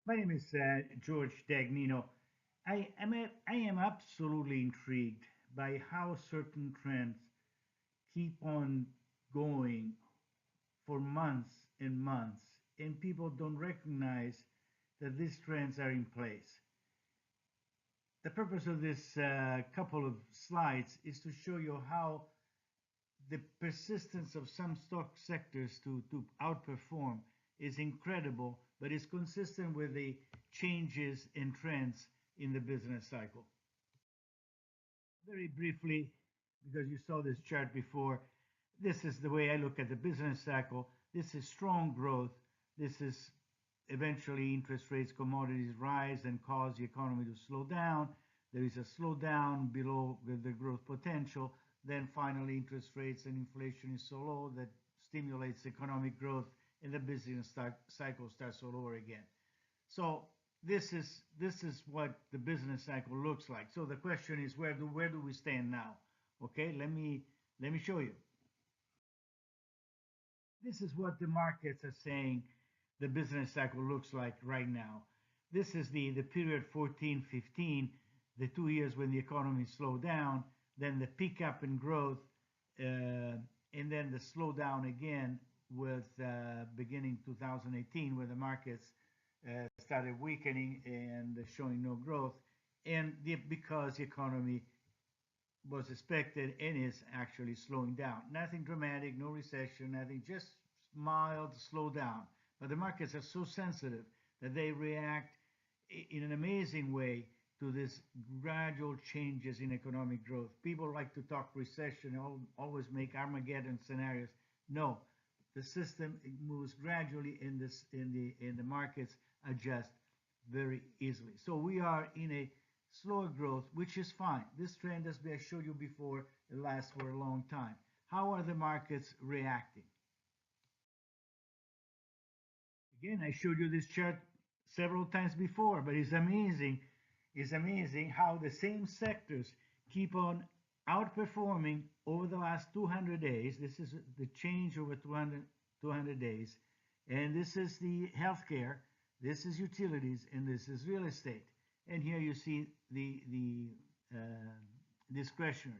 My name is George Dagnino. I am absolutely intrigued by how certain trends keep on going for months and months, and people don't recognize that these trends are in place. The purpose of this couple of slides is to show you how the persistence of some stock sectors to outperform is incredible, but is consistent with the changes and trends in the business cycle. Very briefly, because you saw this chart before, this is the way I look at the business cycle. This is strong growth. This is eventually interest rates, commodities rise and cause the economy to slow down. There is a slowdown below the growth potential. Then finally, interest rates and inflation is so low that stimulates economic growth and the business cycle starts all over again. So this is what the business cycle looks like. So the question is, where do we stand now? Okay, let me show you. This is what the markets are saying the business cycle looks like right now. This is the period 14, 15, the 2 years when the economy slowed down, then the pickup in growth, and then the slowdown again with beginning 2018, where the markets started weakening and showing no growth, and because the economy was expected and is actually slowing down. Nothing dramatic, no recession, nothing, just mild slowdown. But the markets are so sensitive that they react in an amazing way to this gradual changes in economic growth. People like to talk recession, always make Armageddon scenarios. No, the system moves gradually in the markets adjust very easily. So we are in a slower growth, which is fine. This trend, as I showed you before, it lasts for a long time. How are the markets reacting? Again, I showed you this chart several times before, but it's amazing. It's amazing how the same sectors keep on outperforming over the last 200 days. This is the change over 200 days. And this is the healthcare, this is utilities, and this is real estate. And here you see the discretionary,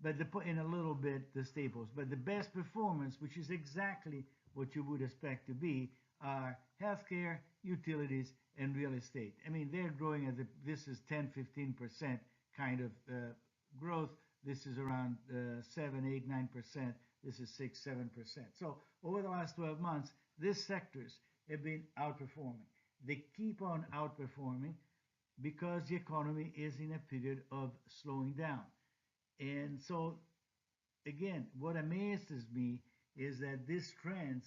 but in a little bit the staples. But the best performance, which is exactly what you would expect to be, are healthcare, utilities, and real estate. I mean, they're growing at this is 10, 15% kind of growth. This is around 7, 8, 9%. This is 6, 7%. So over the last 12 months, these sectors have been outperforming. They keep on outperforming because the economy is in a period of slowing down. And so, again, what amazes me is that these trends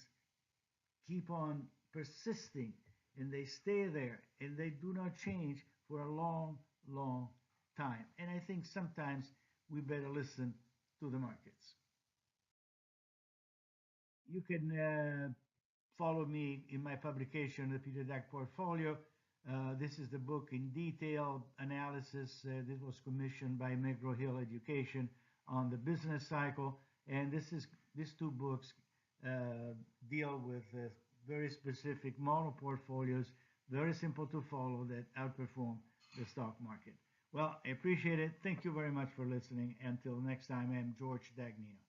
keep on persisting and they stay there and they do not change for a long, long time. And I think sometimes we better listen to the markets. You can follow me in my publication, The Peter Dack Portfolio. This is the book in detail analysis. This was commissioned by McGraw-Hill Education on the business cycle. And these two books deal with very specific model portfolios, very simple to follow, that outperform the stock market. Well, I appreciate it. Thank you very much for listening. Until next time, I'm George Dagnino.